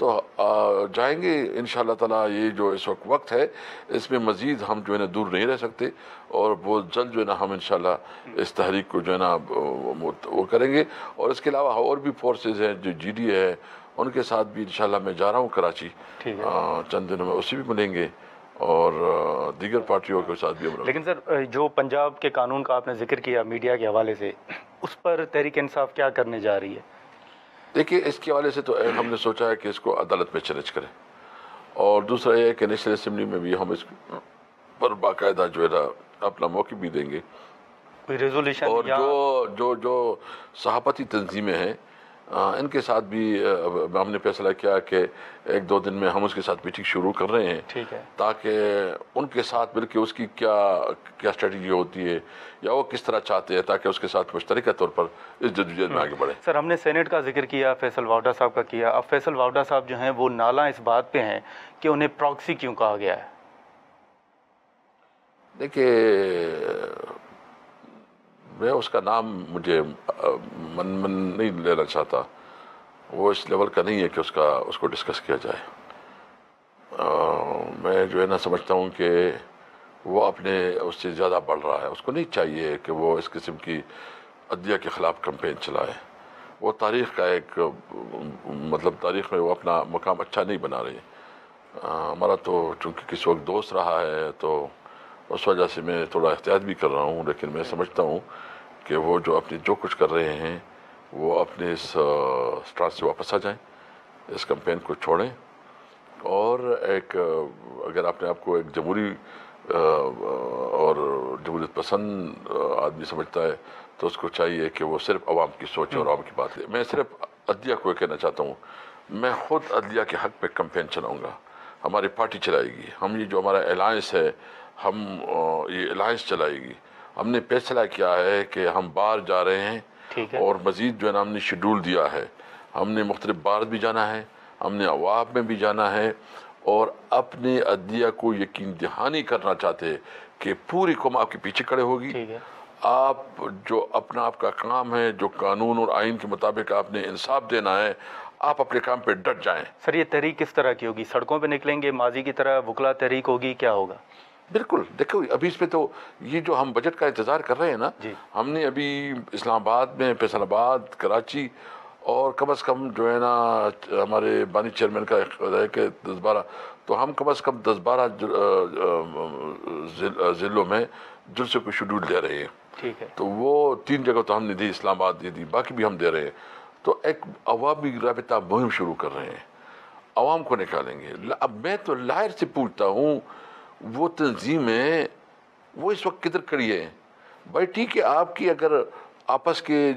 تو جائیں گے انشاءاللہ تعالیٰ. یہ جو اس وقت ہے اس میں مزید ہم جو ہے نا دور نہیں رہ سکتے, اور بہت جلد جو ہے نا ہم انشاءاللہ اس تحریک کو جو ہے نا وہ کریں گے. اور اس کے علاوہ اور بھی فورسز ہیں, جو جی ڈی ہے ان کے ساتھ بھی انشاءاللہ میں جا رہا ہوں کراچی چند دنوں میں, اسی بھی ملیں گے, اور دیگر پارٹیوں کے ساتھ بھی ہم. لیکن سر جو پنجاب کے قانون کا آپ نے ذکر کیا میڈیا کے حوالے سے, اس پر تحریک انصاف کیا کرنے جا رہی ہے؟ دیکھیے اس کے حوالے سے تو ہم نے سوچا ہے کہ اس کو عدالت میں چیلنج کریں, اور دوسرا یہ ہے کہ نیشنل اسمبلی میں بھی ہم اس پر باقاعدہ جو ہے نا اپنا موقع بھی دیں گے. کوئی ریزولوشن اور جو صحافتی تنظیمیں ہیں ان کے ساتھ بھی ہم نے فیصلہ کیا کہ ایک دو دن میں ہم اس کے ساتھ میٹنگ شروع کر رہے ہیں, ٹھیک ہے, تاکہ ان کے ساتھ مل کے اس کی کیا اسٹریٹجی ہوتی ہے یا وہ کس طرح چاہتے ہیں, تاکہ اس کے ساتھ مشترکہ طور پر اس جدوجہد میں آگے بڑھیں. سر ہم نے سینٹ کا ذکر کیا, فیصل واوڈا صاحب کا کیا. اب فیصل واوڈا صاحب جو ہیں وہ نالاں اس بات پہ ہیں کہ انہیں پراکسی کیوں کہا گیا ہے؟ دیکھیے میں اس کا نام مجھے من نہیں لینا چاہتا, وہ اس لیول کا نہیں ہے کہ اس کو ڈسکس کیا جائے. میں جو ہے نا سمجھتا ہوں کہ وہ اپنے اس سے زیادہ بڑھ رہا ہے. اس کو نہیں چاہیے کہ وہ اس قسم کی عدلیہ کے خلاف کمپین چلائے. وہ تاریخ کا ایک مطلب تاریخ میں وہ اپنا مقام اچھا نہیں بنا رہی. ہمارا تو چونکہ کس وقت دوست رہا ہے تو اس وجہ سے میں تھوڑا احتیاط بھی کر رہا ہوں, لیکن میں سمجھتا ہوں کہ وہ جو کچھ کر رہے ہیں وہ اپنے اس سٹانس سے واپس آ جائیں, اس کمپین کو چھوڑیں, اور ایک اگر آپ نے آپ کو ایک جمہوری اور جمہوریت پسند آدمی سمجھتا ہے تو اس کو چاہیے کہ وہ صرف عوام کی سوچ اور عوام کی بات لے. میں صرف عدلیہ کو کہنا چاہتا ہوں, میں خود عدلیہ کے حق پہ کمپین چلاؤں گا, ہماری پارٹی چلائے گی. ہم یہ جو ہمارا الائنس ہے ہم یہ الائنس چلائے گی. ہم نے فیصلہ کیا ہے کہ ہم باہر جا رہے ہیں, اور مزید جو ہے نا ہم نے شیڈول دیا ہے. ہم نے مختلف بار بھی جانا ہے, ہم نے عوام میں بھی جانا ہے, اور اپنے عدلیہ کو یقین دہانی کرنا چاہتے ہیں کہ پوری قوم آپ کے پیچھے کھڑے ہوگی. آپ جو اپنا آپ کا کام ہے, جو قانون اور آئین کے مطابق آپ نے انصاف دینا ہے, آپ اپنے کام پہ ڈٹ جائیں. سر یہ تحریک کس طرح کی ہوگی؟ سڑکوں پہ نکلیں گے, ماضی کی طرح وکلا تحریک ہوگی, کیا ہوگا؟ بالکل. دیکھو ابھی اس میں تو یہ جو ہم بجٹ کا انتظار کر رہے ہیں نا, ہم نے ابھی اسلام آباد میں, فیصل آباد, کراچی, اور کم از کم جو ہے نا ہمارے بانی چیئرمین کا ہے کہ 10-12, تو ہم کم از کم 10-12 ضلعوں میں جلسے کو شیڈول دے رہے ہیں. ٹھیک ہے. تو وہ 3 جگہ تو ہم نے دی, اسلام آباد دی, باقی بھی ہم دے رہے ہیں. تو ایک عوامی رابطہ مہم شروع کر رہے ہیں, عوام کو نکالیں گے. اب میں تو لاہر سے پوچھتا ہوں, وہ تنظیمیں وہ اس وقت کدھر کھڑی ہیں؟ بھائی ٹھیک ہے, آپ کی اگر آپس کے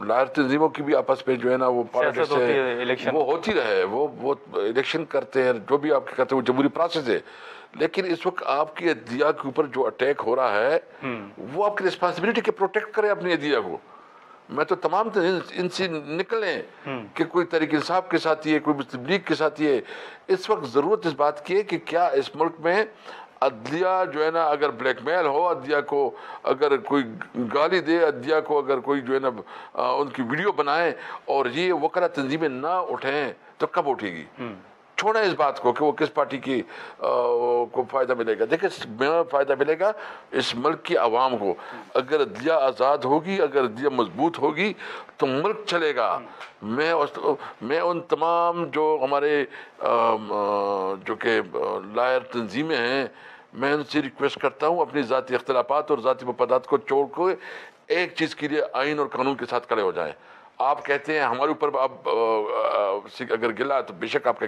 لاہر تنظیموں کی بھی آپس میں جو ہے نا وہ پالیٹکس ہے, وہ ہوتی رہے, وہ الیکشن کرتے ہیں, جو بھی آپ کے کرتے ہیں وہ جمہوری پروسیس ہے. لیکن اس وقت آپ کی عدلیہ کے اوپر جو اٹیک ہو رہا ہے وہ آپ کی رسپانسبلٹی کہ پروٹیکٹ کرے اپنی عدلیہ کو. میں تو تمام ان سے نکلیں کہ کوئی تحریک انصاف کے ساتھی ہے, کوئی مسلم لیگ کے ساتھی ہے. اس وقت ضرورت اس بات کی ہے کہ کیا اس ملک میں عدلیہ جو ہے نا اگر بلیک میل ہو, عدلیہ کو اگر کوئی گالی دے, عدلیہ کو اگر کوئی جو ہے نا ان کی ویڈیو بنائے اور یہ وکلا تنظیمیں نہ اٹھیں تو کب اٹھے گی؟ چھوڑیں اس بات کو کہ وہ کس پارٹی کی کو فائدہ ملے گا. دیکھیں فائدہ ملے گا اس ملک کی عوام کو. اگر عدلیہ آزاد ہوگی, اگر عدلیہ مضبوط ہوگی تو ملک چلے گا. میں ان تمام جو ہمارے جو کہ لائر تنظیمیں ہیں, میں ان سے ریکویسٹ کرتا ہوں اپنی ذاتی اختلافات اور ذاتی مفادات کو چھوڑ کے ایک چیز کے لیے آئین اور قانون کے ساتھ کھڑے ہو جائیں. آپ کہتے ہیں ہمارے اوپر اب اگر گلہ ہے تو بے شک آپ کا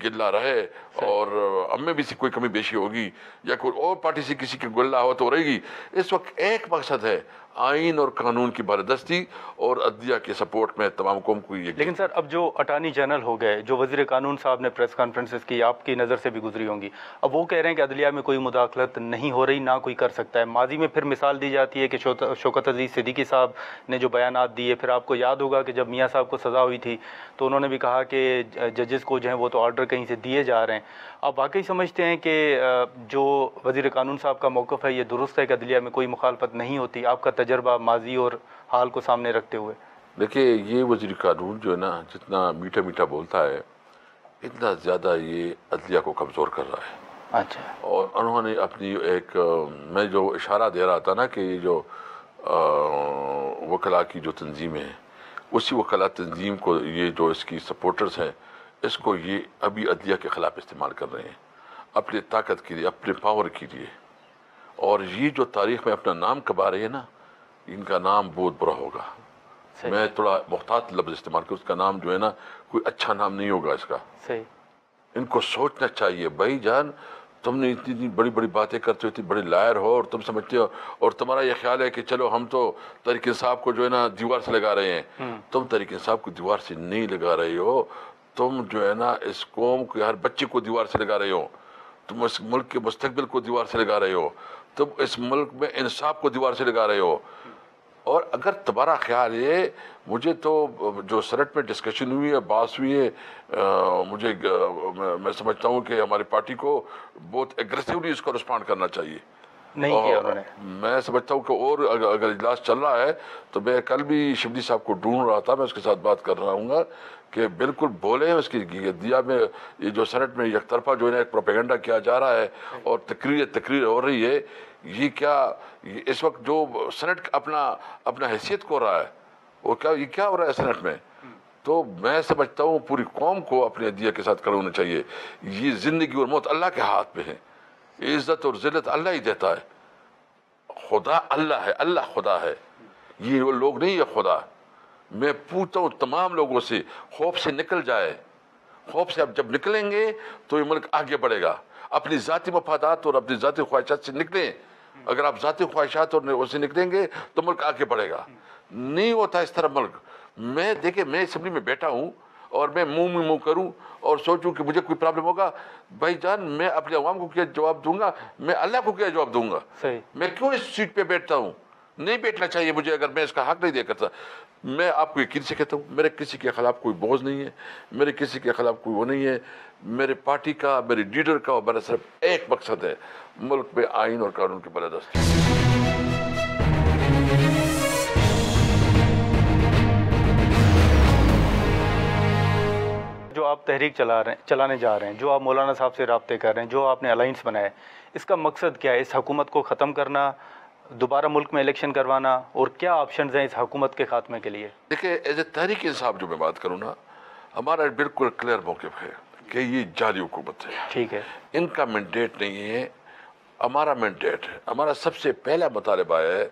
گلہ رہے, اور ہم میں بھی سے کوئی کمی بیشی ہوگی یا کوئی اور پارٹی سے کسی کی گلہ ہو تو رہے گی. اس وقت ایک مقصد ہے, آئین اور قانون کی بالادستی اور عدلیہ کے سپورٹ میں تمام قوم کو یہ. لیکن سر اب جو اٹارنی جنرل ہو گئے, جو وزیر قانون صاحب نے پریس کانفرنسز کی, آپ کی نظر سے بھی گزری ہوں گی, اب وہ کہہ رہے ہیں کہ عدلیہ میں کوئی مداخلت نہیں ہو رہی, نہ کوئی کر سکتا ہے. ماضی میں پھر مثال دی جاتی ہے کہ شوکت عزیز صدیقی صاحب نے جو بیانات دیے, پھر آپ کو یاد ہوگا کہ جب میاں صاحب کو سزا ہوئی تھی تو انہوں نے بھی کہا کہ ججز کو جو ہیں وہ تو آرڈر کہیں سے دیے جا رہے ہیں. آپ واقعی سمجھتے ہیں کہ جو وزیر قانون صاحب کا موقف ہے یہ درست ہے کہ عدلیہ میں کوئی مخالفت نہیں ہوتی, آپ کا تجربہ ماضی اور حال کو سامنے رکھتے ہوئے؟ دیکھیے یہ وزیر قانون جو ہے نا جتنا میٹھا میٹھا بولتا ہے اتنا زیادہ یہ عدلیہ کو کمزور کر رہا ہے. اچھا. اور انہوں نے اپنی ایک میں جو اشارہ دے رہا تھا نا کہ یہ جو وکلاء کی جو تنظیمیں ہیں اسی وکلاء تنظیم کو یہ جو اس کی سپورٹرز ہیں اس کو یہ ابھی عدلیہ کے خلاف استعمال کر رہے ہیں اپنی طاقت کے لیے اپنے پاور کے لیے. اور یہ جو تاریخ میں اپنا نام کما رہے ہیں نا ان کا نام بہت برا ہوگا. میں تھوڑا محتاط لفظ استعمال کروں, اس کا نام جو ہے نا کوئی اچھا نام نہیں ہوگا اس کا. صحیح. ان کو سوچنا چاہیے بھائی جان تم نے اتنی بڑی بڑی باتیں کرتے ہو, اتنی بڑی لائر ہو اور تم سمجھتے ہو اور تمہارا یہ خیال ہے کہ چلو ہم تو تحریک انصاف کو جو ہے نا دیوار سے لگا رہے ہیں. تم تحریک انصاف کو دیوار سے نہیں لگا رہے ہو, تم جو ہے نا اس قوم کے ہر بچے کو دیوار سے لگا رہے ہو, تم اس ملک کے مستقبل کو دیوار سے لگا رہے ہو, تم اس ملک میں انصاف کو دیوار سے لگا رہے ہو. اور اگر تمہارا خیال ہے مجھے تو جو سینٹ میں ڈسکشن ہوئی ہے بحث ہوئی ہے مجھے میں سمجھتا ہوں کہ ہماری پارٹی کو بہت ایگریسولی اس کو رسپونڈ کرنا چاہیے. نہیں کیا انہوں نے. میں سمجھتا ہوں کہ اور اگر اجلاس چل رہا ہے تو میں کل بھی شبلی صاحب کو ڈھونڈ رہا تھا, میں اس کے ساتھ بات کر رہا ہوں گا کہ بالکل بولے اس کی دیا میں یہ جو سینٹ میں یک طرفہ جو ہے نا ایک پروپیگنڈا کیا جا رہا ہے اور تقریر ہو رہی ہے. یہ کیا اس وقت جو سینٹ اپنا حیثیت کو رہا ہے وہ کیا یہ کیا ہو رہا ہے سینٹ میں. تو میں سمجھتا ہوں پوری قوم کو اپنے عدلیہ کے ساتھ کھڑے ہونا چاہیے. یہ زندگی اور موت اللہ کے ہاتھ میں ہے, عزت اور ذلت اللہ ہی دیتا ہے. خدا اللہ ہے, اللہ خدا ہے, یہ وہ لوگ نہیں ہے خدا. میں پوچھتا ہوں تمام لوگوں سے خوف سے نکل جائے. خوف سے اب جب نکلیں گے تو یہ ملک آگے بڑھے گا. اپنی ذاتی مفادات اور اپنی ذاتی خواہشات سے نکلیں. اگر آپ ذاتی خواہشات اور اسے نکلیں گے تو ملک آگے بڑھے گا. نہیں ہوتا اس طرح ملک. میں دیکھیں میں اسمبلی میں بیٹھا ہوں اور میں منہ کروں اور سوچوں کہ مجھے کوئی پرابلم ہوگا, بھائی جان میں اپنے عوام کو کیا جواب دوں گا, میں اللہ کو کیا جواب دوں گا. میں کیوں اس سیٹ پہ بیٹھتا ہوں؟ نہیں بیٹھنا چاہیے مجھے اگر میں اس کا حق نہیں دے کرتا. میں آپ کو یقین سے کہتا ہوں میرے کسی کے خلاف کوئی بغض نہیں ہے, میرے کسی کے خلاف کوئی وہ نہیں ہے. میرے پارٹی کا میرے لیڈر کا میرا صرف ایک مقصد ہے, ملک میں آئین اور قانون کی بالادستی. جو آپ تحریک چلانے جا رہے ہیں, جو آپ مولانا صاحب سے رابطے کر رہے ہیں, جو آپ نے الائنس بنایا ہے, اس کا مقصد کیا ہے؟ اس حکومت کو ختم کرنا, دوبارہ ملک میں الیکشن کروانا, اور کیا آپشنز ہیں اس حکومت کے خاتمے کے لیے؟ دیکھیں ایز اے تحریک انصاف جو میں بات کروں نا, ہمارا بالکل کلیئر موقف ہے کہ یہ جعلی حکومت ہے. ٹھیک ہے. ان کا مینڈیٹ نہیں ہے, ہمارا مینڈیٹ ہے. ہمارا سب سے پہلا مطالبہ ہے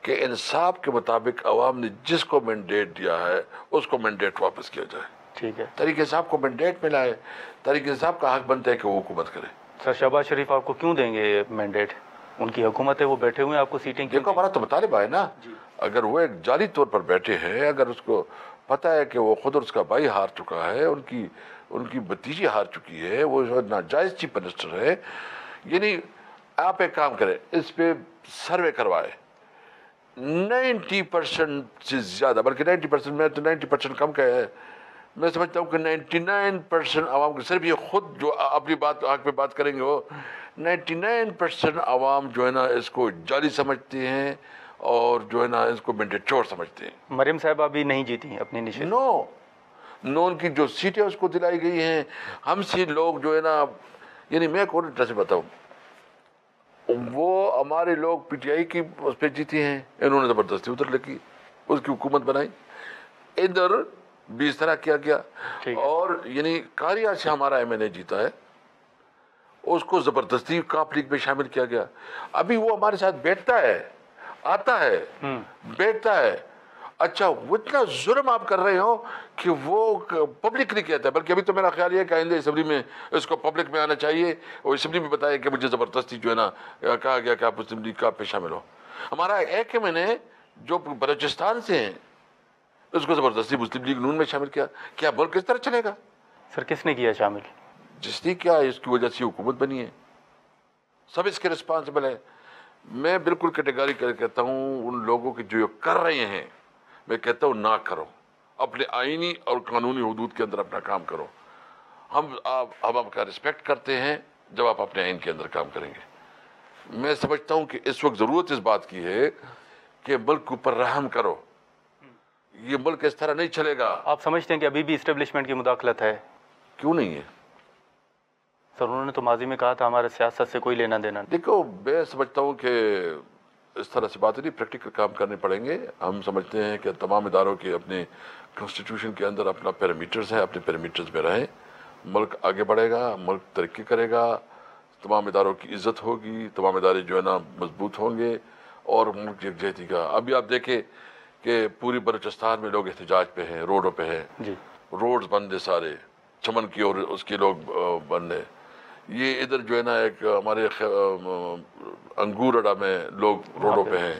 کہ انصاف کے مطابق عوام نے جس کو مینڈیٹ دیا ہے اس کو مینڈیٹ واپس کیا جائے. ٹھیک ہے. تحریک انصاف کو مینڈیٹ ملا ہے, تحریک انصاف کا حق بنتا ہے کہ وہ حکومت کرے. سر شہباز شریف آپ کو کیوں دیں گے یہ مینڈیٹ؟ ان کی حکومت ہے, وہ بیٹھے ہوئے ہیں, آپ کو سیٹیں کیوں؟ دیکھو ہمارا تو مطالبہ ہے نا, اگر وہ ایک جعلی طور پر بیٹھے ہیں, اگر اس کو پتہ ہے کہ وہ خود اور اس کا بھائی ہار چکا ہے, ان کی بھتیجی ہار چکی ہے, وہ ناجائز چیف منسٹر ہے, یعنی آپ ایک کام کریں اس پہ سروے کروائے. 90% سے زیادہ, بلکہ 90%, میں تو 90% کم کا ہے, میں سمجھتا ہوں کہ 99% عوام کے, صرف یہ خود جو اپنی بات حق پہ بات کریں گے وہ 99% عوام جو ہے نا اس کو جعلی سمجھتے ہیں اور جو ہے نا اس کو مینڈیٹور سمجھتے ہیں. مریم صاحبہ بھی نہیں جیتی اپنی نشست. نو ان کی جو سیٹیں اس کو دلائی گئی ہیں. ہم سے لوگ جو ہے نا, یعنی میں کون طرح سے بتاؤں, وہ ہمارے لوگ پی ٹی آئی کی اس پہ جیتے ہیں, انہوں نے زبردستی ادھر لگی اس کی حکومت بنائی, ادھر بھی اس طرح کیا گیا. اور یعنی کاریا سے ہمارا ایم این اے جیتا ہے, اس کو زبردستی کاپ لیگ میں شامل کیا گیا. ابھی وہ ہمارے ساتھ بیٹھتا ہے, آتا ہے, بیٹھتا ہے. اچھا وہ اتنا ظلم آپ کر رہے ہو کہ وہ پبلک نہیں کہتا ہے, بلکہ ابھی تو میرا خیال یہ ہے کہ آئندہ اسمبلی میں اس کو پبلک میں آنا چاہیے اور اسمبلی میں بتایا کہ مجھے زبردستی جو ہے نا کہا گیا کہ آپ اسمبلی کا پہ شامل ہو. ہمارا ایک ایم این اے جو بلوچستان سے ہیں اس کو زبردستی مسلم لیگ نون میں شامل کیا. کیا ملک کس طرح چلے گا؟ سر کس نے کیا شامل؟ جس نے کیا, اس کی وجہ سے حکومت بنی ہے, سب اس کے رسپانسبل ہے. میں بالکل کیٹیگری کر کہتا ہوں ان لوگوں کے جو کر رہے ہیں, میں کہتا ہوں نہ کرو, اپنے آئینی اور قانونی حدود کے اندر اپنا کام کرو. ہم آپ کا رسپیکٹ کرتے ہیں جب آپ اپنے آئین کے اندر کام کریں گے. میں سمجھتا ہوں کہ اس وقت ضرورت اس بات کی ہے کہ ملک کے اوپر رحم کرو. یہ ملک اس طرح نہیں چلے گا. آپ سمجھتے ہیں کہ ابھی بھی اسٹیبلشمنٹ کی مداخلت ہے؟ کیوں نہیں ہے؟ سر انہوں نے تو ماضی میں کہا تھا ہمارے سیاست سے کوئی لینا دینا نہیں. دیکھو میں سمجھتا ہوں کہ اس طرح سے بات نہیں، پریکٹیکل کام کرنے پڑیں گے. ہم سمجھتے ہیں کہ تمام اداروں کے اپنے کانسٹیٹیوشن کے اندر اپنا پیرامیٹرز ہے، اپنے پیرامیٹرز میں رہیں. ملک آگے بڑھے گا، ملک ترقی کرے گا، تمام اداروں کی عزت ہوگی، تمام ادارے جو ہے نا مضبوط ہوں گے اور ملک یکجہتی کا. ابھی آپ دیکھیں کہ پوری بلوچستان میں لوگ احتجاج پہ ہیں، روڈوں پہ ہیں، جی روڈز بند ہیں سارے، چمن کی اور اس کے لوگ بند ہیں. یہ ادھر جو ہے نا ایک ہمارے انگور اڈا میں لوگ روڈوں پہ ہیں،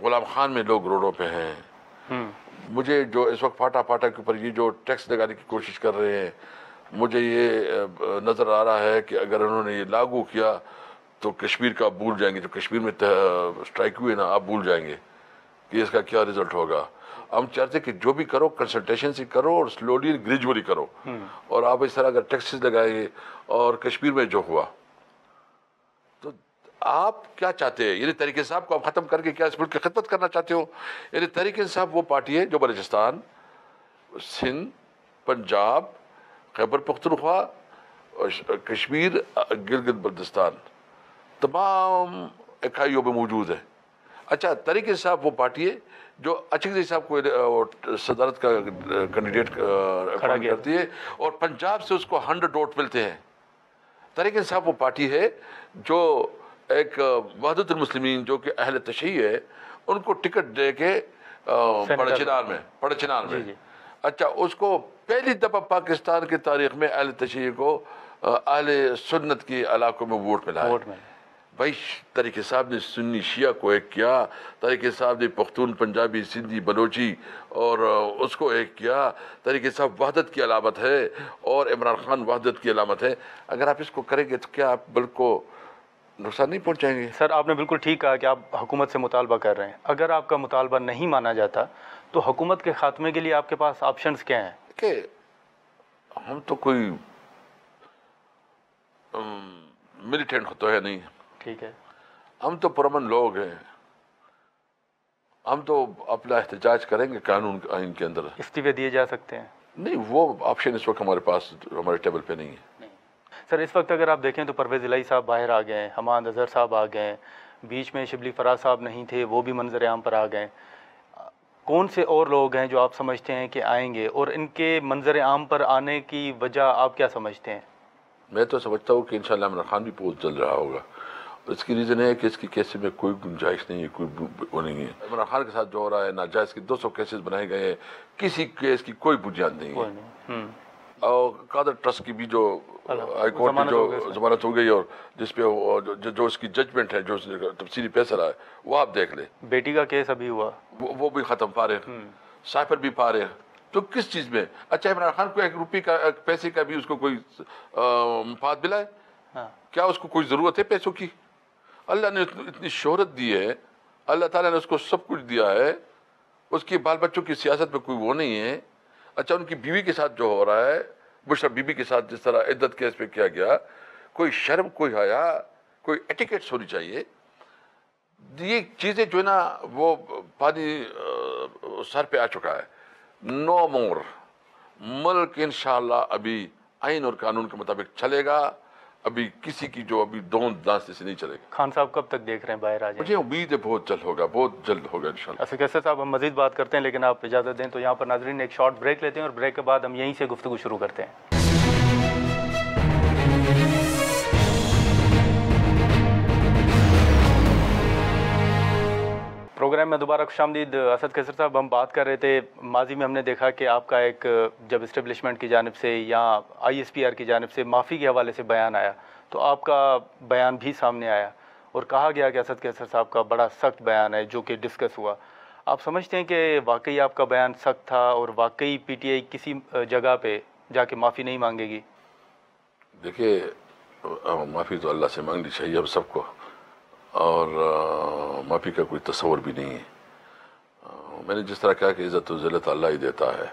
غلام خان میں لوگ روڈوں پہ ہیں. مجھے جو اس وقت پھاٹا کے اوپر یہ جو ٹیکس لگانے کی کوشش کر رہے ہیں، مجھے یہ نظر آ رہا ہے کہ اگر انہوں نے یہ لاگو کیا تو کشمیر کا آپ بھول جائیں گے. جو کشمیر میں اسٹرائک ہوئی نا، آپ بھول جائیں گے کہ اس کا کیا رزلٹ ہوگا. ہم چاہتے کہ جو بھی کرو کنسلٹیشن سے کرو اور سلولی گریجولی کرو. اور آپ اس طرح اگر ٹیکسز لگائے اور کشمیر میں جو ہوا تو آپ کیا چاہتے ہیں؟ یعنی تحریک انصاف کو آپ ختم کر کے کیا اس ملک کی خدمت کرنا چاہتے ہو؟ یعنی تحریک انصاف وہ پارٹی ہے جو بلوچستان، سندھ، پنجاب، خیبر پختونخوا، کشمیر، گلگت بلتستان تمام اکائیوں میں موجود ہے. اچھا، تحریک انصاف وہ پارٹی ہے جو اچھک صاحب کو صدارت کا کینڈیڈیٹ اپوائنٹ کرتی ہے اور پنجاب سے اس کو 100 ووٹ ملتے ہیں. تحریک انصاف وہ پارٹی ہے جو ایک وحدت المسلمین جو کہ اہل تشیع ہے ان کو ٹکٹ دے کے پڑچنار میں اچھا اس کو پہلی دفعہ پاکستان کی تاریخ میں اہل تشیع کو اہل سنت کے علاقوں میں ووٹ ملا ہے. بھائی تحریک صاحب نے سنی شیعہ کو ایک کیا، تحریک صاحب نے پختون، پنجابی، سندھی، بلوچی اور اس کو ایک کیا. تحریک صاحب وحدت کی علامت ہے اور عمران خان وحدت کی علامت ہے. اگر آپ اس کو کریں گے تو کیا آپ ملک کو نقصان نہیں پہنچائیں گے؟ سر آپ نے بالکل ٹھیک کہا کہ آپ حکومت سے مطالبہ کر رہے ہیں. اگر آپ کا مطالبہ نہیں مانا جاتا تو حکومت کے خاتمے کے لیے آپ کے پاس آپشنز کیا ہیں؟ کہ ہم تو کوئی ملیٹنٹ تو ہے نہیں، ٹھیک ہے، ہم تو پرامن لوگ ہیں. ہم تو اپنا احتجاج کریں گے قانون آئین کے اندر. استعفے دیے جا سکتے ہیں؟ نہیں، وہ آپشن اس وقت ہمارے پاس ہمارے ٹیبل پہ نہیں ہے. سر اس وقت اگر آپ دیکھیں تو پرویز الہی صاحب باہر آ گئے ہیں، حماد اظہر صاحب آ گئے ہیں، بیچ میں شبلی فراز صاحب نہیں تھے، وہ بھی منظر عام پر آ گئے. کون سے اور لوگ ہیں جو آپ سمجھتے ہیں کہ آئیں گے اور ان کے منظر عام پر آنے کی وجہ آپ کیا سمجھتے ہیں؟ میں تو سمجھتا ہوں کہ انشاءاللہ عمران خان بھی بہت جلد رہا ہوگا. اس کی ریزن ہے کہ اس کی کیسز میں کوئی گنجائش نہیں ہے، کوئی وہ نہیں ہے. عمران خان کے ساتھ جو ہو رہا ہے ناجائز کے 200 کیسز بنائے گئے ہیں، کسی کیس کی کوئی بنیاد نہیں ہے. اور قادر ٹرسٹ کی بھی جو ہائی کورٹ میں جو ضمانت ہو گئی اور جس پہ جو اس کی ججمنٹ ہے، جو تفصیلی فیصلہ ہے وہ آپ دیکھ لیں. بیٹی کا کیس ابھی ہوا، وہ بھی ختم، فارغ. سائفر بھی فارغ. تو کس چیز میں؟ اچھا عمران خان کو 1 روپے کا پیسے کا بھی اس کو کوئی مفاد ملا ہے؟ کیا اس کو کوئی ضرورت ہے پیسوں کی؟ اللہ نے اتنی شہرت دی ہے، اللہ تعالیٰ نے اس کو سب کچھ دیا ہے. اس کی بال بچوں کی سیاست میں کوئی وہ نہیں ہے. اچھا ان کی بیوی کے ساتھ جو ہو رہا ہے، بشرا بیوی کے ساتھ جس طرح عدت کیس پہ کیا گیا، کوئی شرم، کوئی حیا، کوئی ایٹیکیٹس ہونی چاہیے. یہ چیزیں جو ہے نا وہ پانی سر پہ آ چکا ہے. نو مور. ملک انشاءاللہ ابھی آئین اور قانون کے مطابق چلے گا. ابھی کسی کی جو ابھی دوند دانستے سے نہیں چلے گا. خان صاحب کب تک دیکھ رہے ہیں باہر آ جائیں؟ مجھے امید ہے بہت جلد ہوگا، بہت جلد ہوگا انشاءاللہ. اسد کیسر صاحب ہم مزید بات کرتے ہیں لیکن آپ اجازت دیں تو یہاں پر ناظرین ایک شارٹ بریک لیتے ہیں اور بریک کے بعد ہم یہیں سے گفتگو شروع کرتے ہیں. پروگرام میں دوبارہ خوش آمدید. اسد کیسر صاحب ہم بات کر رہے تھے، ماضی میں ہم نے دیکھا کہ آپ کا ایک جب اسٹیبلشمنٹ کی جانب سے یا ISPR کی جانب سے معافی کے حوالے سے بیان آیا تو آپ کا بیان بھی سامنے آیا اور کہا گیا کہ اسد کیسر صاحب کا بڑا سخت بیان ہے جو کہ ڈسکس ہوا. آپ سمجھتے ہیں کہ واقعی آپ کا بیان سخت تھا اور واقعی PTI کسی جگہ پہ جا کے معافی نہیں مانگے گی؟ دیکھیے معافی تو اللہ سے مانگنی چاہیے اب سب کو، اور معافی کا کوئی تصور بھی نہیں ہے. میں نے جس طرح کہا کہ عزت و ذلت اللہ ہی دیتا ہے.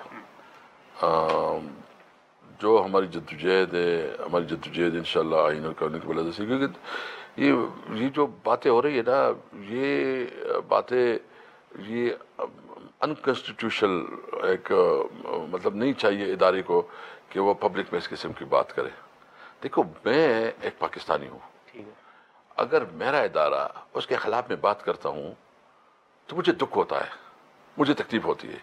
جو ہماری جدوجہد ہے، ہماری جدوجہد انشاءاللہ آئین اور قانون کی وجہ سے، کیونکہ یہ جو باتیں ہو رہی ہے نا، یہ باتیں یہ انکانسٹیٹیوشنل ایک مطلب نہیں چاہیے ادارے کو کہ وہ پبلک میں اس قسم کی بات کرے. دیکھو میں ایک پاکستانی ہوں, اگر میرا ادارہ اس کے خلاف میں بات کرتا ہوں تو مجھے دکھ ہوتا ہے, مجھے تکلیف ہوتی ہے.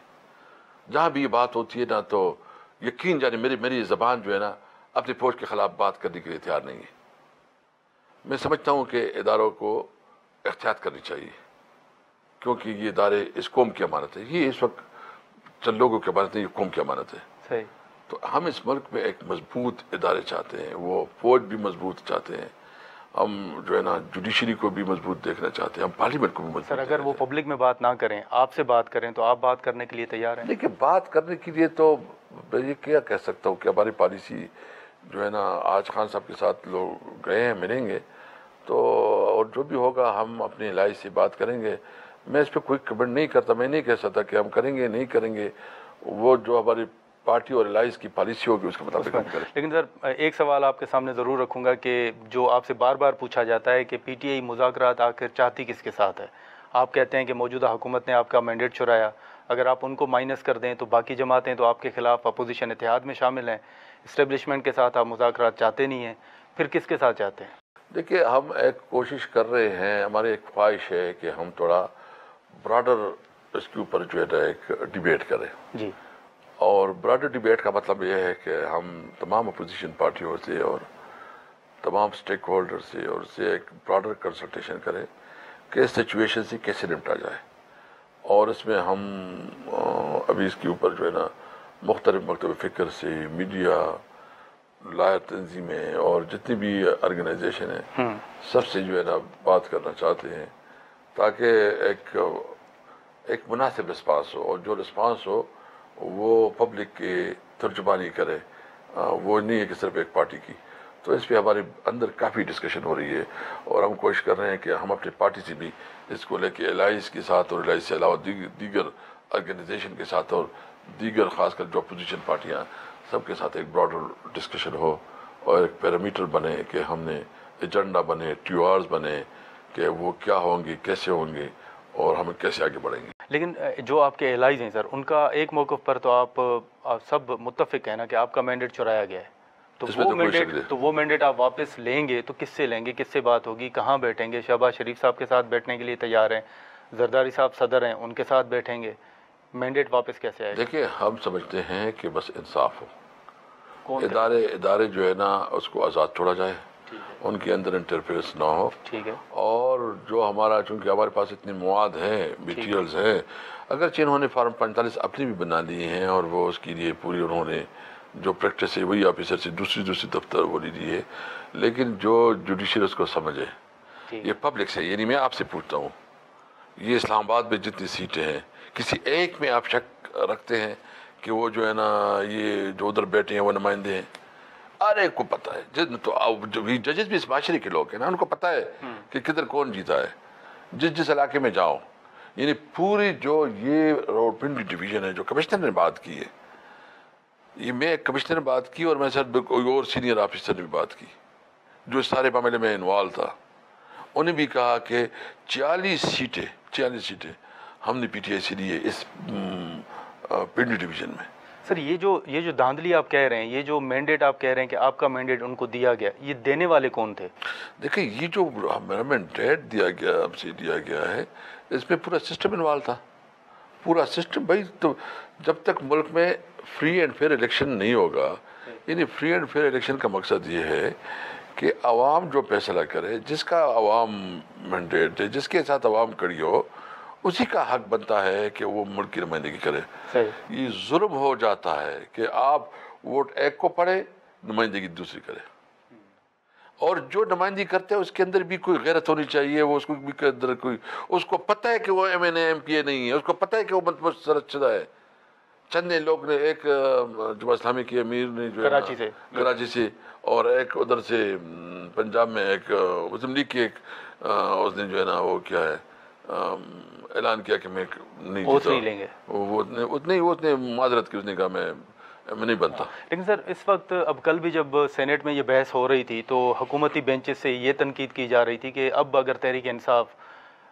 جہاں بھی یہ بات ہوتی ہے نا تو یقین جانے میری زبان جو ہے نا اپنے فوج کے خلاف بات کرنے کے لیے تیار نہیں ہے. میں سمجھتا ہوں کہ اداروں کو احتیاط کرنی چاہیے, کیونکہ یہ ادارے اس قوم کی امانت ہے. یہ اس وقت چند لوگوں کی امانت نہیں, یہ قوم کی امانت ہے. صحیح. تو ہم اس ملک میں ایک مضبوط ادارے چاہتے ہیں, وہ فوج بھی مضبوط چاہتے ہیں, ہم جو ہے نا جوڈیشری کو بھی مضبوط دیکھنا چاہتے ہیں, ہم پارلیمنٹ کو بھی مضبوط. سر اگر وہ پبلک میں بات نہ کریں, آپ سے بات کریں, تو آپ بات کرنے کے لیے تیار ہیں؟ دیکھیے بات کرنے کے لیے تو میں یہ کیا کہہ سکتا ہوں کہ ہماری پالیسی جو ہے نا, آج خان صاحب کے ساتھ لوگ گئے ہیں, ملیں گے تو, اور جو بھی ہوگا ہم اپنی الائے سے بات کریں گے. میں اس پہ کوئی کمنٹ نہیں کرتا, میں نہیں کہہ سکتا کہ ہم کریں گے نہیں کریں گے. وہ جو ہماری پارٹی اور الائنس کی پالیسی ہوگی اس کے مطابق ہم کریں. لیکن سر ایک سوال آپ کے سامنے ضرور رکھوں گا کہ جو آپ سے بار بار پوچھا جاتا ہے کہ پی ٹی آئی مذاکرات آخر چاہتی کس کے ساتھ ہے. آپ کہتے ہیں کہ موجودہ حکومت نے آپ کا مینڈیٹ چرایا, اگر آپ ان کو مائنس کر دیں تو باقی جماعتیں تو آپ کے خلاف اپوزیشن اتحاد میں شامل ہیں, اسٹیبلشمنٹ کے ساتھ آپ مذاکرات چاہتے نہیں ہیں, پھر کس کے ساتھ چاہتے ہیں؟ دیکھیے ہم ایک کوشش کر رہے ہیں, ہماری ایک خواہش ہے کہ ہم تھوڑا براڈر اس کے اوپر جو ہے نا ایک ڈیبیٹ کریں. جی. اور براڈر ڈیبیٹ کا مطلب یہ ہے کہ ہم تمام اپوزیشن پارٹیوں سے اور تمام سٹیک ہولڈر سے اور سے ایک براڈر کنسلٹیشن کریں کہ اس سچویشن سے کیسے نمٹا جائے. اور اس میں ہم ابھی اس کے اوپر جو ہے نا مختلف مکتب فکر سے, میڈیا, لائر تنظیمیں اور جتنی بھی آرگنائزیشن ہیں سب سے جو ہے نا بات کرنا چاہتے ہیں, تاکہ ایک مناسب رسپانس ہو, اور جو رسپانس ہو وہ پبلک کی ترجمانی کرے, وہ نہیں ہے کہ صرف ایک پارٹی کی. تو اس پہ ہمارے اندر کافی ڈسکشن ہو رہی ہے, اور ہم کوشش کر رہے ہیں کہ ہم اپنی پارٹی سے بھی اس کو لے کے الائنس کے ساتھ اور الائنس سے علاوہ دیگر آرگنائزیشن کے ساتھ اور دیگر خاص کر جو اپوزیشن پارٹیاں سب کے ساتھ ایک براڈر ڈسکشن ہو, اور ایک پیرامیٹر بنے کہ ہم نے ایجنڈا بنے, ٹیو آرز بنے کہ وہ کیا ہوں گے, کیسے ہوں گے, اور ہم کیسے آگے بڑھیں گے. لیکن جو آپ کے الائز ہیں سر, ان کا ایک موقف پر تو آپ سب متفق ہیں نا کہ آپ کا مینڈیٹ چرایا گیا ہے, تو وہ مینڈیٹ آپ واپس لیں گے تو کس سے لیں گے, کس سے بات ہوگی, کہاں بیٹھیں گے؟ شہباز شریف صاحب کے ساتھ بیٹھنے کے لیے تیار ہیں, زرداری صاحب صدر ہیں, ان کے ساتھ بیٹھیں گے, مینڈیٹ واپس کیسے آئے گا؟ دیکھیے ہم سمجھتے ہیں کہ بس انصاف ہو, ادارے جو ہے نا اس کو آزاد چھوڑا جائے, ان کے اندر انٹرفیئرنس نہ ہو. ٹھیک ہے. اور جو ہمارا, چونکہ ہمارے پاس اتنے مواد ہیں, میٹیریلز ہیں, اگرچہ انہوں نے فارم 45 اپنی بھی بنا لیے ہیں, اور وہ اس کے لیے پوری انہوں نے جو پریکٹس ہے وہی آفیسر سے دوسری دفتر وہ لی دی ہے, لیکن جو جوڈیشل اس کو سمجھے, یہ پبلک سے, یعنی میں آپ سے پوچھتا ہوں, یہ اسلام آباد میں جتنی سیٹیں ہیں کسی ایک میں آپ شک رکھتے ہیں کہ وہ جو ہے نا یہ جو ادھر بیٹھے ہیں وہ نمائندے ہیں؟ ہر ایک کو پتہ ہے, تو ججز بھی اس معاشرے کے لوگ ہیں نا, ان کو پتہ ہے کہ کدھر کون جیتا ہے. جس علاقے میں جاؤ, یعنی پوری جو یہ راولپنڈی ڈویژن ہے جو کمشنر نے بات کی ہے, یہ میں ایک کمشنر نے بات کی اور میں ساتھ کوئی اور سینئر آفیسر نے بھی بات کی جو اس سارے معاملے میں انوالو تھا. انہیں بھی کہا کہ 46 سیٹیں ہم نے پی ٹی آئی سے لی ہے اس پنڈی ڈویژن میں. سر یہ جو دھاندلی آپ کہہ رہے ہیں, یہ جو مینڈیٹ آپ کہہ رہے ہیں کہ آپ کا مینڈیٹ ان کو دیا گیا, یہ دینے والے کون تھے؟ دیکھیں یہ جو ہمارا مینڈیٹ دیا گیا ہے, اس میں پورا سسٹم انوالو تھا, پورا سسٹم. بھائی تو جب تک ملک میں فری اینڈ فیئر الیکشن نہیں ہوگا, یعنی فری اینڈ فیئر الیکشن کا مقصد یہ ہے کہ عوام جو فیصلہ کرے, جس کا عوام مینڈیٹ ہے, جس کے ساتھ عوام کڑی ہو, اسی کا حق بنتا ہے کہ وہ ملک کی نمائندگی کرے. یہ ظلم ہو جاتا ہے کہ آپ ووٹ ایک کو پڑے, نمائندگی دوسری کرے, اور جو نمائندگی کرتے ہیں اس کے اندر بھی کوئی غیرت ہونی چاہیے. وہ اس کو بھی کے اندر کوئی, اس کو پتہ ہے کہ وہ M N A M P A نہیں ہے, اس کو پتہ ہے کہ وہ متمسرت شدہ ہے. چند لوگ نے, ایک جماعت اسلامی کے امیر نے جو کراچی سے, اور ایک ادھر سے پنجاب میں ایک مسلم لیگ کی, ایک اس نے جو ہے نا وہ کیا ہے اعلان کیا کہ میں نہیں اتنے معذرت کی, اس نے کہا میں نہیں بنتا. لیکن سر اس وقت, اب کل بھی جب سینیٹ میں یہ بحث ہو رہی تھی تو حکومتی بینچز سے یہ تنقید کی جا رہی تھی کہ اب اگر تحریک انصاف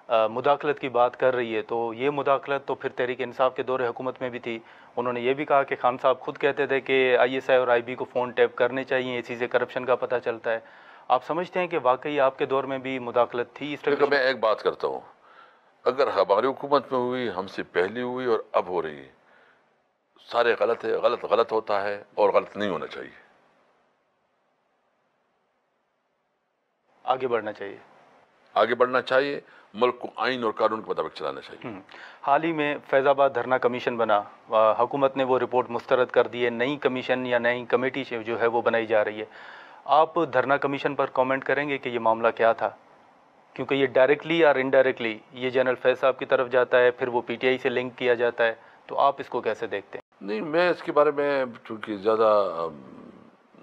مداخلت کی بات کر رہی ہے، تو یہ مداخلت تو پھر تحریک انصاف کے دور حکومت میں بھی تھی۔ انہوں نے یہ بھی کہا کہ خان صاحب خود کہتے تھے کہ ISI اور IB کو فون ٹیپ کرنے چاہیے، اسی سے کرپشن کا پتہ چلتا ہے۔ آپ سمجھتے ہیں کہ واقعی آپ کے دور میں بھی مداخلت تھی اس دیکھو میں ایک بات کرتا ہوں، اگر ہماری حکومت میں ہوئی، ہم سے پہلی ہوئی اور اب ہو رہی ہے، سارے غلط ہے، غلط غلط ہوتا ہے اور غلط نہیں ہونا چاہیے۔ آگے بڑھنا چاہیے؟ آگے بڑھنا چاہیے، ملک کو آئین اور قانون کے مطابق چلانا چاہیے۔ حال ہی میں فیض آباد دھرنا کمیشن بنا، حکومت نے وہ رپورٹ مسترد کر دی ہے، نئی کمیشن یا نئی کمیٹی جو ہے وہ بنائی جا رہی ہے۔ آپ دھرنا کمیشن پر کامنٹ کریں گے کہ یہ معاملہ کیا تھا؟ کیونکہ یہ ڈائریکٹلی اور انڈائریکٹلی یہ جنرل فیض صاحب کی طرف جاتا ہے، پھر وہ PTI سے لنک کیا جاتا ہے، تو آپ اس کو کیسے دیکھتے ہیں؟ نہیں، میں اس کے بارے میں چونکہ زیادہ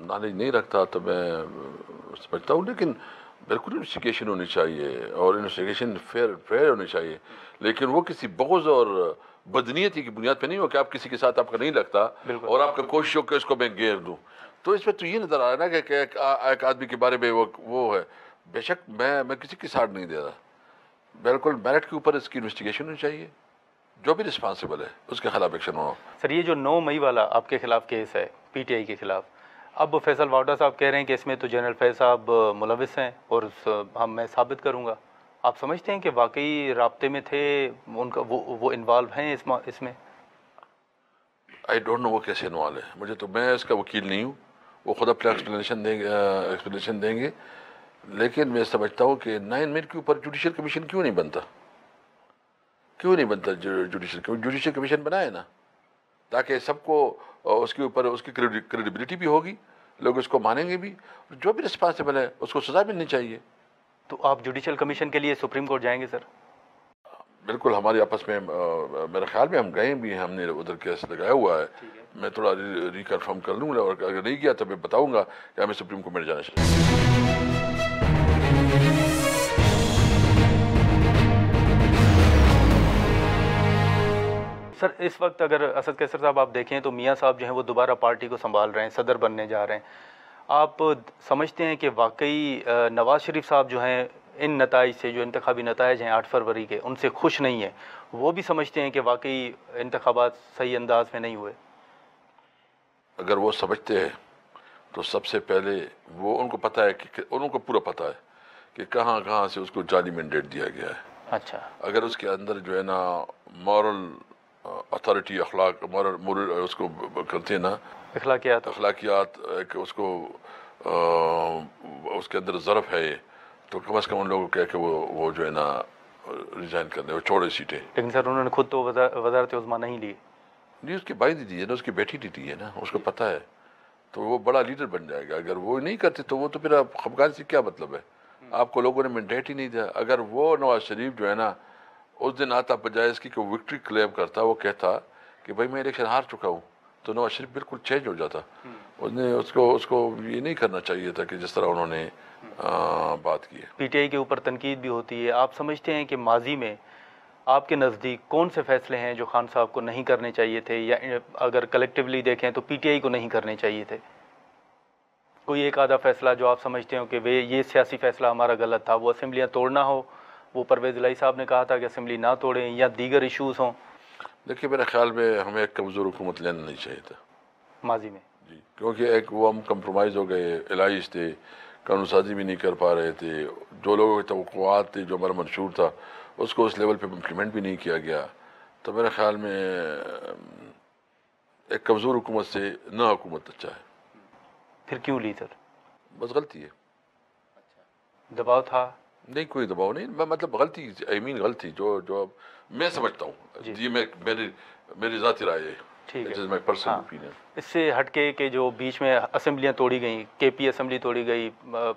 نالج نہیں رکھتا تو میں سمجھتا ہوں، لیکن بالکل انویسٹیگیشن ہونی چاہیے اور انویسٹیگیشن فیئر ہونی چاہیے، لیکن وہ کسی بغض اور بدنیتی کی بنیاد پہ نہیں ہو کہ آپ کسی کے ساتھ آپ کا نہیں لگتا اور آپ کا کوشش ہو کہ اس کو میں گھیر دوں۔ تو اس میں تو یہ نظر آ رہا ہے نا کہ ایک آدمی کے بارے میں وہ ہے۔ بے شک میں کسی کی ساتھ نہیں دے رہا، بالکل میرٹ کے اوپر اس کی انویسٹیگیشن ہونی چاہیے، جو بھی رسپانسبل ہے اس کے خلاف ایکشن ہو۔ سر یہ جو 9 مئی والا آپ کے خلاف کیس ہے PTI کے خلاف، اب فیصل واوڈا صاحب کہہ رہے ہیں کہ اس میں تو جنرل فیض صاحب ملوث ہیں اور میں ثابت کروں گا۔ آپ سمجھتے ہیں کہ واقعی رابطے میں تھے، ان کا وہ انوالو ہیں اس میں؟ آئی ڈونٹ نو وہ کیسے انوالو ہے، مجھے تو، میں اس کا وکیل نہیں ہوں، وہ خود اپنا ایکسپلینیشن دیں گے، لیکن میں سمجھتا ہوں کہ 9 مئی کے اوپر جوڈیشل کمیشن کیوں نہیں بنتا؟ جوڈیشل کمیشن بنائے نا، تاکہ سب کو اس کے اوپر اس کی کریڈیبلٹی بھی ہوگی، لوگ اس کو مانیں گے بھی، جو بھی رسپانسبل ہے اس کو سزا ملنی چاہیے۔ تو آپ جوڈیشل کمیشن کے لیے سپریم کورٹ جائیں گے سر؟ بالکل، ہمارے آپس میں میرے خیال میں ہم گئے بھی ہیں، ہم نے ادھر کیس لگایا ہوا ہے، میں تھوڑا ریکنفرم کر لوں گا، اور اگر نہیں کیا تو میں بتاؤں گا کہ ہمیں سپریم کورٹ میں جانا چاہیے۔ سر اس وقت اگر اسد کیسر صاحب آپ دیکھیں تو میاں صاحب جو ہیں وہ دوبارہ پارٹی کو سنبھال رہے ہیں، صدر بننے جا رہے ہیں۔ آپ سمجھتے ہیں کہ واقعی نواز شریف صاحب جو ہیں ان نتائج سے، جو انتخابی نتائج ہیں 8 فروری کے، ان سے خوش نہیں ہیں؟ وہ بھی سمجھتے ہیں کہ واقعی انتخابات صحیح انداز میں نہیں ہوئے؟ اگر وہ سمجھتے ہیں تو سب سے پہلے ان کو پتہ ہے کہ انہوں کو پورا پتہ ہے کہ کہاں کہاں سے اس کو جعلی مینڈیٹ دیا گیا ہے۔ اچھا، اگر اس کے اندر جو ہے نا مورل اتھارٹی، اخلاق، مورل اس کو کرتے ہیں نا، اخلاقیات، اس کو اس کے اندر ظرف ہے، تو کم از کم ان لوگوں کو کہہ کہ وہ جو ہے نا ریزائن کر دیں، وہ چھوڑے سیٹیں۔ لیکن سر انہوں نے خود تو وزارت عظمیٰ نہیں لی۔ نہیں، اس کی بھائی دی ہے نا، اس کی بیٹی دی ہے نا، اس کو پتہ ہے، تو وہ بڑا لیڈر بن جائے گا۔ اگر وہ نہیں کرتے تو وہ تو پھر خفگان سے کیا مطلب ہے؟ آپ کو لوگوں نے مینڈیٹ ہی نہیں دیا۔ اگر وہ نواز شریف جو ہے نا اس دن آتا، بجائے اس کی کہ وکٹری کلیم کرتا، وہ کہتا کہ بھائی میں الیکشن ہار چکا ہوں، تو نواز شریف بالکل چینج ہو جاتا۔ اس کو یہ نہیں کرنا چاہیے تھا کہ جس طرح انہوں نے بات کی ہے۔ PTI کے اوپر تنقید بھی ہوتی ہے، آپ سمجھتے ہیں کہ ماضی میں آپ کے نزدیک کون سے فیصلے ہیں جو خان صاحب کو نہیں کرنے چاہیے تھے، یا اگر کلیکٹیولی دیکھیں تو PTI کو نہیں کرنے چاہیے تھے؟ کوئی ایک آدھا فیصلہ جو آپ سمجھتے ہو کہ یہ سیاسی فیصلہ ہمارا غلط تھا، وہ اسمبلیاں توڑنا ہو، وہ پرویز الہی صاحب نے کہا تھا کہ اسمبلی نہ توڑیں، یا دیگر ایشوز ہوں؟ دیکھیے میرے خیال میں ہمیں ایک کمزور حکومت لینا نہیں چاہیے تھا ماضی میں، جی، کیونکہ ایک وہ ہم کمپرومائز ہو گئے، الائج تھے، قانون سازی بھی نہیں کر پا رہے تھے، جو لوگوں کی توقعات تھی، جو ہمارا منشور تھا، اس کو اس لیول پہ امپلیمنٹ بھی نہیں کیا گیا۔ تو میرے خیال میں ایک کمزور حکومت سے نہ حکومت اچھا ہے۔ پھر کیوں لی سر؟ بس غلطی ہے، دباؤ تھا؟ نہیں کوئی دباؤ نہیں، مطلب غلطی، غلطی جو میں سمجھتا ہوں جی، میری ذاتی رائے ہے، ٹھیک ہے، It is my personal opinion۔ اس سے ہٹ کے کہ جو بیچ میں اسمبلیاں توڑی گئیں، KP اسمبلی توڑی گئی،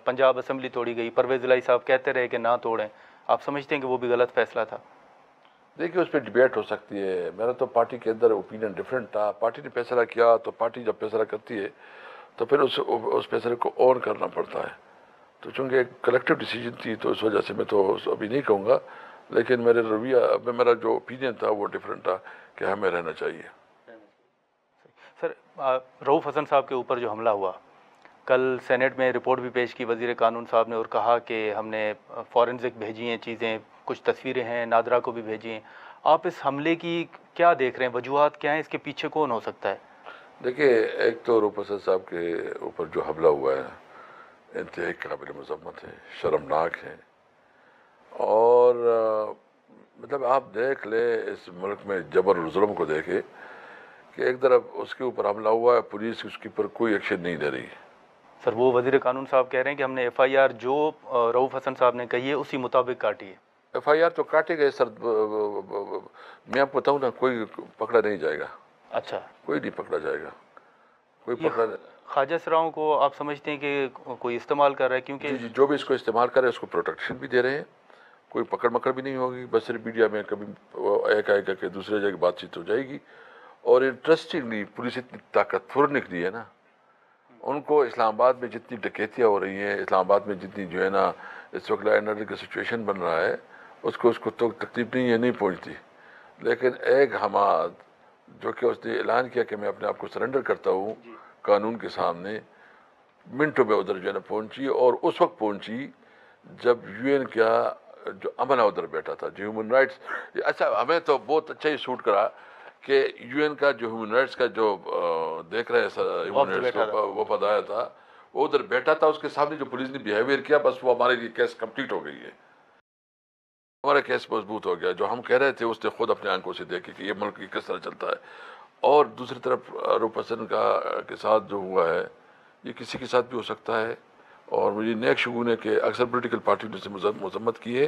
پنجاب اسمبلی توڑی گئی، پرویز الہی صاحب کہتے رہے کہ نہ توڑیں، آپ سمجھتے ہیں کہ وہ بھی غلط فیصلہ تھا؟ دیکھیے اس پہ ڈبیٹ ہو سکتی ہے، میرا تو پارٹی کے اندر اوپینین ڈفرینٹ تھا، پارٹی نے فیصلہ کیا تو پارٹی جب فیصلہ کرتی ہے تو پھر اس فیصلے کو اور کرنا پڑتا ہے، تو چونکہ ایک کلیکٹیو ڈیسیجن تھی تو اس وجہ سے میں تو ابھی نہیں کہوں گا، لیکن میرا جو اوپینین تھا وہ ڈفرینٹ تھا کہ ہمیں رہنا چاہیے۔ سر رؤوف حسن صاحب کے اوپر جو حملہ ہوا، کل سینیٹ میں رپورٹ بھی پیش کی وزیر قانون صاحب نے، اور کہا کہ ہم نے فورنزک بھیجی ہیں چیزیں، کچھ تصویریں ہیں، نادرا کو بھی بھیجی ہیں. آپ اس حملے کی کیا دیکھ رہے ہیں؟ وجوہات کیا ہیں؟ اس کے پیچھے کون ہو سکتا ہے؟ دیکھیے، ایک تو روپ حسن صاحب کے اوپر جو حملہ ہوا ہے انتہائی قابل مذمت ہے، شرمناک ہے. اور مطلب آپ دیکھ لیں اس ملک میں جبر اور ظلم کو دیکھے کہ ایک طرف اس کے اوپر حملہ ہوا ہے، پولیس اس کے اوپر کوئی ایکشن نہیں لے رہی. سر وہ وزیر قانون صاحب کہہ رہے ہیں کہ ہم نے ایف آئی آر جو رؤوف حسن صاحب نے کہی ہے اسی مطابق کاٹی ہے. ایف آئی آر تو کاٹے گئے سر، میں آپ کو بتاؤں نا، کوئی پکڑا نہیں جائے گا. اچھا، کوئی نہیں پکڑا جائے گا، کوئی پکڑا نہیں. خواجہ سراؤں کو آپ سمجھتے ہیں کہ کوئی استعمال کر رہا ہے؟ کیونکہ جی جو بھی اس کو استعمال کرے اس کو پروٹیکشن بھی دے رہے ہیں، کوئی پکڑ مکڑ بھی نہیں ہوگی. بس صرف میڈیا میں کبھی ایک آئے گا کہ دوسرے جگہ بات چیت ہو جائے گی. اور انٹرسٹنگلی پولیس اتنی طاقتور نکلی ہے نا، ان کو اسلام آباد میں جتنی ڈکیتیاں ہو رہی ہیں، اسلام آباد میں جتنی جو ہے نا اس وقت لا اینڈ آرڈر کا سچویشن بن رہا ہے، اس کو تو تکلیف نہیں ہے، نہیں پہنچتی. لیکن ایک حماد جو کہ اس نے اعلان کیا کہ میں اپنے آپ کو سرنڈر کرتا ہوں قانون کے سامنے، منٹوں میں ادھر جو ہے نا پہنچی. اور اس وقت پہنچی جب یو این کا جو امن ادھر بیٹھا تھا، جو ہیومن رائٹس. اچھا، ہمیں تو بہت اچھا ہی سوٹ کرا کہ یو این کا جو ہیومن رائٹس کا جو دیکھ رہے ہیں ہیومن رائٹس کا وفد آیا تھا، وہ ادھر بیٹھا تھا. اس کے سامنے جو پولیس نے بیہیویئر کیا، بس وہ ہمارے لیے کیس کمپلیٹ ہو گئی ہے، ہمارا کیس مضبوط ہو گیا. جو ہم کہہ رہے تھے اس نے خود اپنے آنکھوں سے دیکھے کہ یہ ملک کس طرح چلتا ہے. اور دوسری طرف روپ حسن کے ساتھ جو ہوا ہے یہ کسی کے ساتھ بھی ہو سکتا ہے. اور مجھے نیک شگون ہے کہ اکثر پولیٹیکل پارٹی نے سے مذمت کی ہے،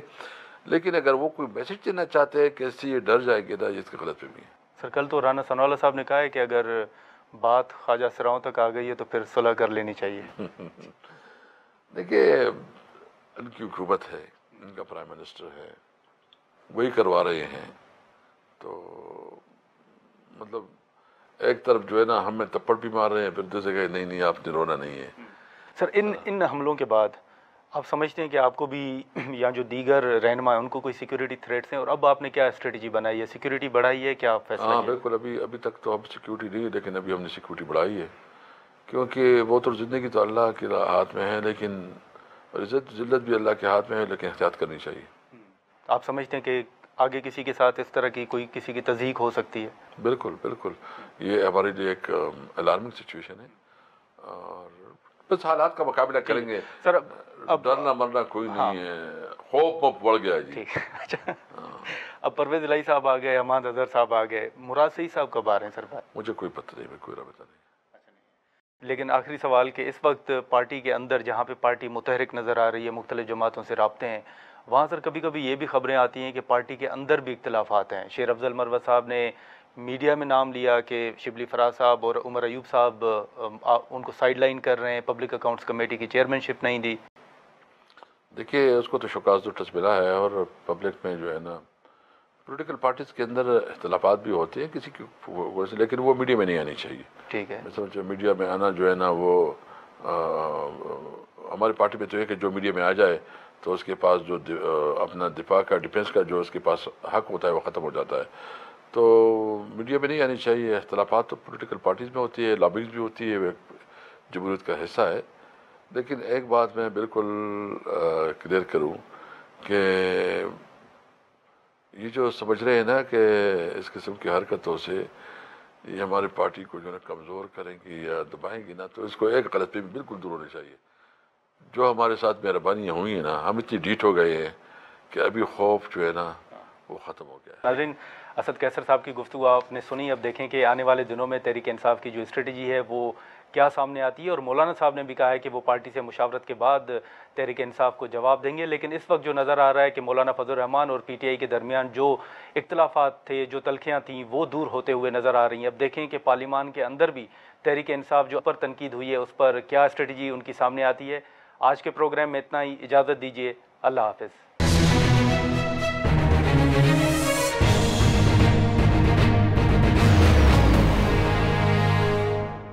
لیکن اگر وہ کوئی میسج دینا چاہتے ہیں کہ اس سے یہ ڈر جائے گا نا، یہ اس کی غلط فہمی ہے. سر کل تو رانا ثناءاللہ صاحب نے کہا ہے کہ اگر بات خواجہ سراؤں تک آ گئی ہے تو پھر صلح کر لینی چاہیے. دیکھیے، ان کی حکومت ہے، ان کا پرائم منسٹر ہے، وہی کروا رہے ہیں. تو مطلب ایک طرف جو ہے نا ہمیں تپڑ بھی مار رہے ہیں، پھر دوسرے کہ نہیں آپ نے رونا نہیں ہے. سر ان حملوں کے بعد آپ سمجھتے ہیں کہ آپ کو بھی یا جو دیگر رہنما ہیں ان کو کوئی سیکیورٹی تھریٹس ہیں؟ اور اب آپ نے کیا اسٹریٹجی بنائی ہے؟ سیکیورٹی بڑھائی ہے کیا فیصلہ؟ ہاں بالکل، ابھی تک تو ہم سیکیورٹی نہیں، لیکن ابھی ہم نے سیکیورٹی بڑھائی ہے. کیونکہ وہ تو زندگی تو اللہ کے ہاتھ میں ہے، لیکن عزت ذلت بھی اللہ کے ہاتھ میں ہے، لیکن احتیاط کرنی چاہیے. آپ سمجھتے ہیں کہ آگے کسی کے ساتھ اس طرح کی کوئی کسی کی تضحیک ہو سکتی ہے؟ بالکل، یہ ہمارے لیے ایک الارمنگ سچویشن ہے. اور بس حالات کا مقابلہ کریں گے. سر اب ڈرنا مرنا کوئی نہیں ہے، خوف بڑھ گیا جی. اچھا، اب پرویز الہی صاحب آ گئے، حماد اظہر صاحب آ گئے، مراد سعید صاحب کب آ رہے ہیں سر بات؟ مجھے کوئی پتہ نہیں، کوئی رابطہ نہیں. لیکن آخری سوال کہ اس وقت پارٹی کے اندر جہاں پہ پارٹی متحرک نظر آ رہی ہے، مختلف جماعتوں سے رابطے ہیں، وہاں سر کبھی کبھی یہ بھی خبریں آتی ہیں کہ پارٹی کے اندر بھی اختلافات ہیں. شیر افضل مروت صاحب نے میڈیا میں نام لیا کہ شبلی فراز صاحب اور عمر ایوب صاحب ان کو سائیڈ لائن کر رہے ہیں، پبلک اکاؤنٹس کمیٹی کی چیئرمین شپ نہیں دی. دیکھیے، اس کو تو شوکاز نوٹس ملا ہے، اور پبلک میں جو ہے نا پولیٹیکل پارٹیز کے اندر اختلافات بھی ہوتے ہیں کسی کی وجہ سے، لیکن وہ میڈیا میں نہیں آنی چاہیے. ٹھیک ہے. میں سمجھتا ہوں میڈیا میں آنا جو ہے نا وہ ہماری پارٹی میں تو ہے کہ جو میڈیا میں آ جائے تو اس کے پاس جو اپنا دفاع کا، ڈیفینس کا جو اس کے پاس حق ہوتا ہے وہ ختم ہو جاتا ہے. تو میڈیا میں نہیں آنی چاہیے. اختلافات تو پولیٹیکل پارٹیز میں ہوتی ہے، لابنگ بھی ہوتی ہے، جمہوریت کا حصہ ہے. لیکن ایک بات میں بالکل کلیئر کروں کہ یہ جو سمجھ رہے ہیں نا کہ اس قسم کی حرکتوں سے یہ ہماری پارٹی کو جو ہے کمزور کریں گی یا دبائیں گی نا، تو اس کو ایک غلط فہمی بالکل دور ہونی چاہیے. جو ہمارے ساتھ مہربانیاں ہوئی ہیں نا، ہم اتنی ڈیٹ ہو گئے ہیں کہ ابھی خوف جو ہے نا وہ ختم ہو گیا ہے. ناظرین، اسد قیصر صاحب کی گفتگو آپ نے سنی. اب دیکھیں کہ آنے والے دنوں میں تحریک انصاف کی جو اسٹریٹجی ہے وہ کیا سامنے آتی ہے. اور مولانا صاحب نے بھی کہا ہے کہ وہ پارٹی سے مشاورت کے بعد تحریک انصاف کو جواب دیں گے. لیکن اس وقت جو نظر آ رہا ہے کہ مولانا فضل الرحمان اور پی ٹی آئی کے درمیان جو اختلافات تھے، جو تلخیاں تھیں، وہ دور ہوتے ہوئے نظر آ رہی ہیں. اب دیکھیں کہ پارلیمان کے اندر بھی تحریک انصاف جو پر تنقید ہوئی ہے اس پر کیا اسٹریٹجی ان کی سامنے آتی ہے. آج کے پروگرام میں اتنا ہی. اجازت دیجیے. اللہ حافظ.